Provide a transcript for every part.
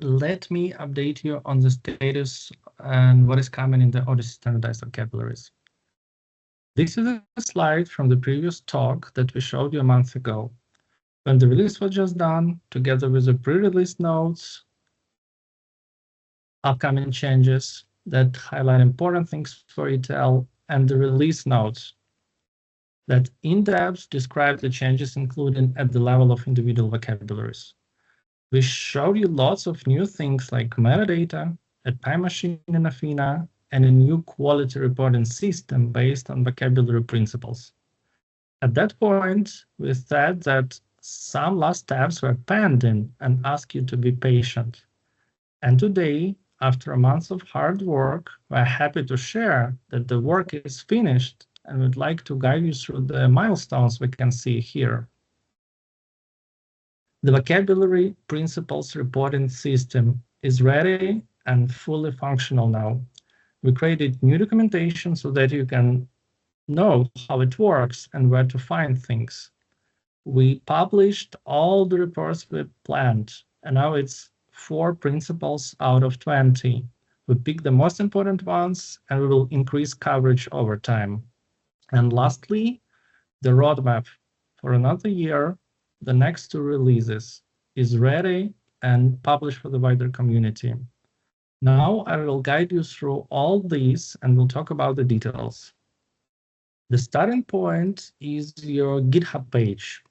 let me update you on the status and what is coming in the Odyssey Standardized Vocabularies. This is a slide from the previous talk that we showed you a month ago, when the release was just done, together with the pre-release notes, upcoming changes that highlight important things for ETL, and the release notes that in-depth describe the changes included at the level of individual vocabularies. We showed you lots of new things like metadata, a time machine in Athena, and a new quality reporting system based on vocabulary principles. At that point, we said that some last steps were pending and asked you to be patient. And today, after a month of hard work, we're happy to share that the work is finished and would like to guide you through the milestones we can see here. The vocabulary principles reporting system is ready and fully functional now. We created new documentation so that you can know how it works and where to find things. We published all the reports we planned, and now it's 4 principles out of 20. We picked the most important ones, and we will increase coverage over time. And lastly, the roadmap for another year. The next 2 releases is ready and published for the wider community. Now I will guide you through all these and we'll talk about the details. The starting point is your GitHub page.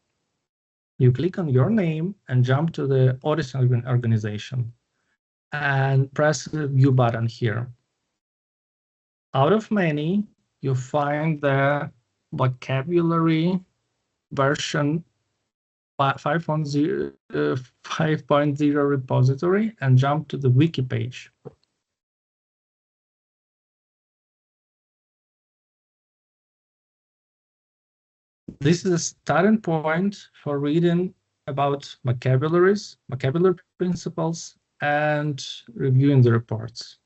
You click on your name and jump to the Odyssey organization and press the View button here. Out of many, you find the vocabulary version 5.0 repository and jump to the wiki page. This is a starting point for reading about vocabularies, vocabulary principles, and reviewing the reports.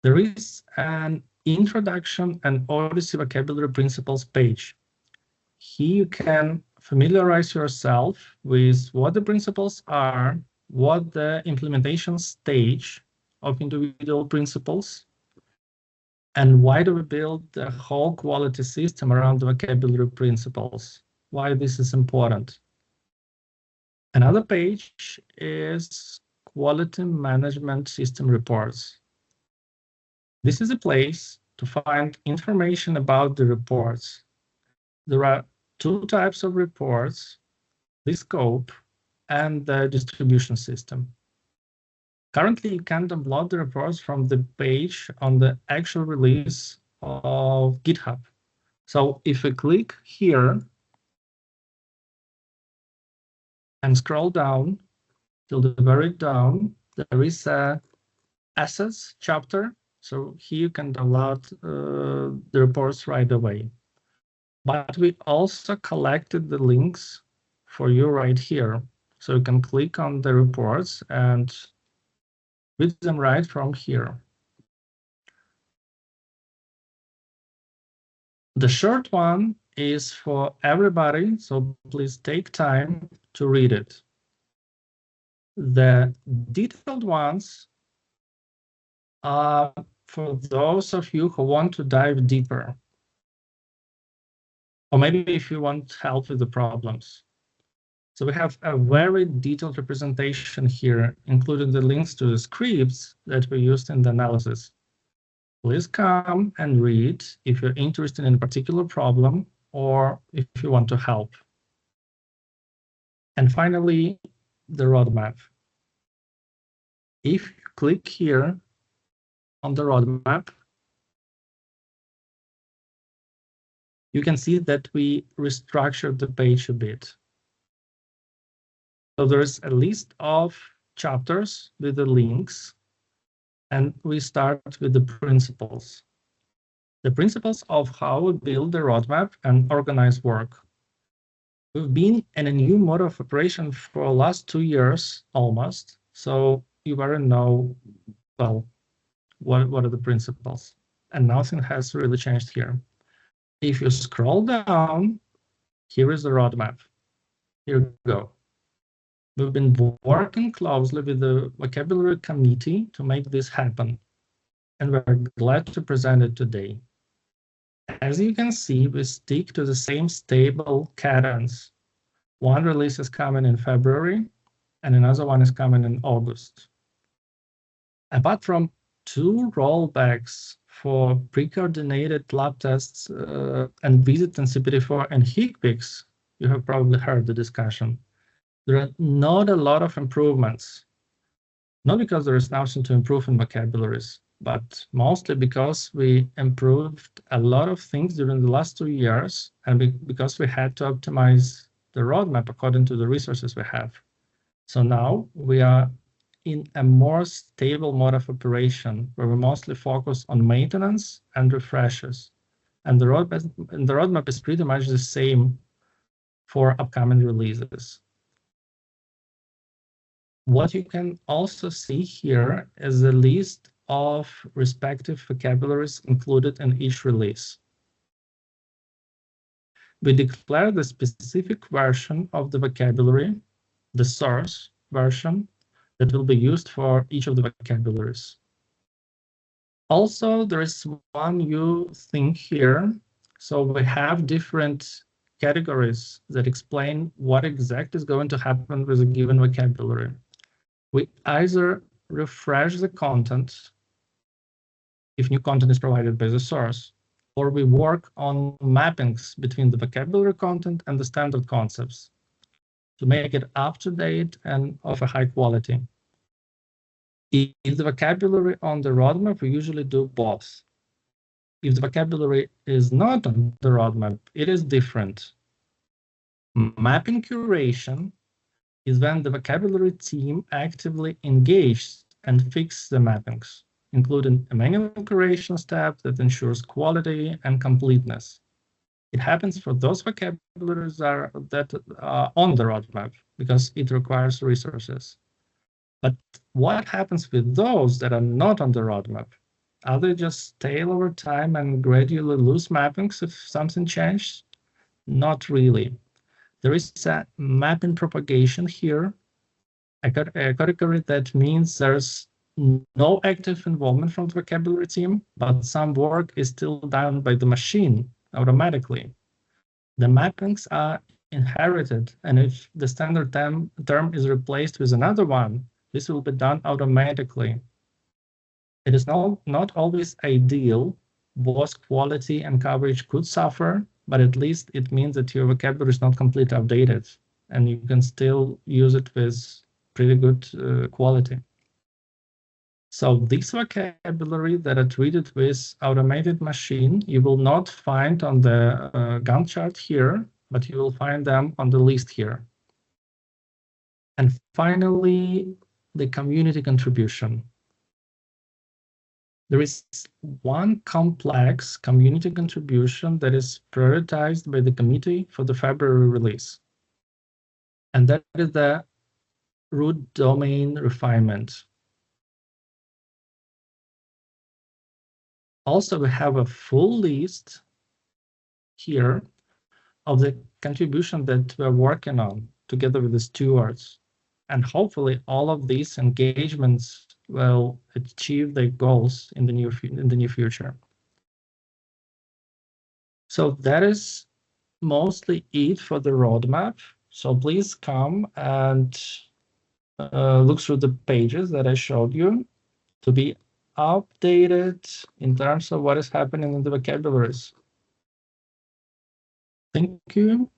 There is an introduction and Odyssey vocabulary principles page. Here you can familiarize yourself with what the principles are, what the implementation stage of individual principles, and why do we build the whole quality system around the vocabulary principles, why this is important. Another page is quality management system reports. This is a place to find information about the reports. There are 2 types of reports, the scope and the distribution system. Currently, you can download the reports from the page on the actual release of GitHub. So if we click here and scroll down till the very down, there is a assets chapter. So here you can download the reports right away. But we also collected the links for you right here. So you can click on the reports and read them right from here. The short one is for everybody, so please take time to read it. The detailed ones are for those of you who want to dive deeper. Or maybe if you want help with the problems. So we have a very detailed representation here, including the links to the scripts that we used in the analysis. Please come and read if you're interested in a particular problem or if you want to help. And finally, the roadmap. If you click here on the roadmap, you can see that we restructured the page a bit. So there's a list of chapters with the links, and we start with the principles. The principles of how we build the roadmap and organize work. We've been in a new mode of operation for the last 2 years almost, so you better know, well, what are the principles. And nothing has really changed here. If you scroll down, here is the roadmap. Here we go. We've been working closely with the vocabulary committee to make this happen, and we're glad to present it today. As you can see, we stick to the same stable cadence. One release is coming in February, and another one is coming in August. Apart from 2 rollbacks for pre-coordinated lab tests and visit in CPT4 and HICPICS, you have probably heard the discussion. There are not a lot of improvements, not because there is nothing to improve in vocabularies, but mostly because we improved a lot of things during the last 2 years, and because we had to optimize the roadmap according to the resources we have. So now we are in a more stable mode of operation where we mostly focus on maintenance and refreshes. And the roadmap is pretty much the same for upcoming releases. What you can also see here is a list of respective vocabularies included in each release. We declare the specific version of the vocabulary, the source version, that will be used for each of the vocabularies. Also, there is one new thing here. So we have different categories that explain what exactly is going to happen with a given vocabulary. We either refresh the content if new content is provided by the source, or we work on mappings between the vocabulary content and the standard concepts to make it up to date and of a high quality. If the vocabulary on the roadmap, we usually do both. If the vocabulary is not on the roadmap, it is different. Mapping curation is when the vocabulary team actively engages and fixes the mappings, including a manual curation step that ensures quality and completeness. It happens for those vocabularies that are on the roadmap because it requires resources. But what happens with those that are not on the roadmap? Are they just stale over time and gradually lose mappings if something changes? Not really. There is a mapping propagation here, a category that means there's no active involvement from the vocabulary team, but some work is still done by the machine automatically. The mappings are inherited, and if the standard term is replaced with another one, this will be done automatically. It is not always ideal. Both quality and coverage could suffer, but at least it means that your vocabulary is not completely outdated, and you can still use it with pretty good quality. So this vocabulary that are treated with automated machine, you will not find on the Gantt chart here, but you will find them on the list here. And finally, the community contribution. There is one complex community contribution that is prioritized by the committee for the February release, and that is the root domain refinement. Also, we have a full list here of the contribution that we're working on together with the stewards. And hopefully all of these engagements will achieve their goals in the near future. So that is mostly it for the roadmap. So please come and look through the pages that I showed you to be updated in terms of what is happening in the vocabularies. Thank you.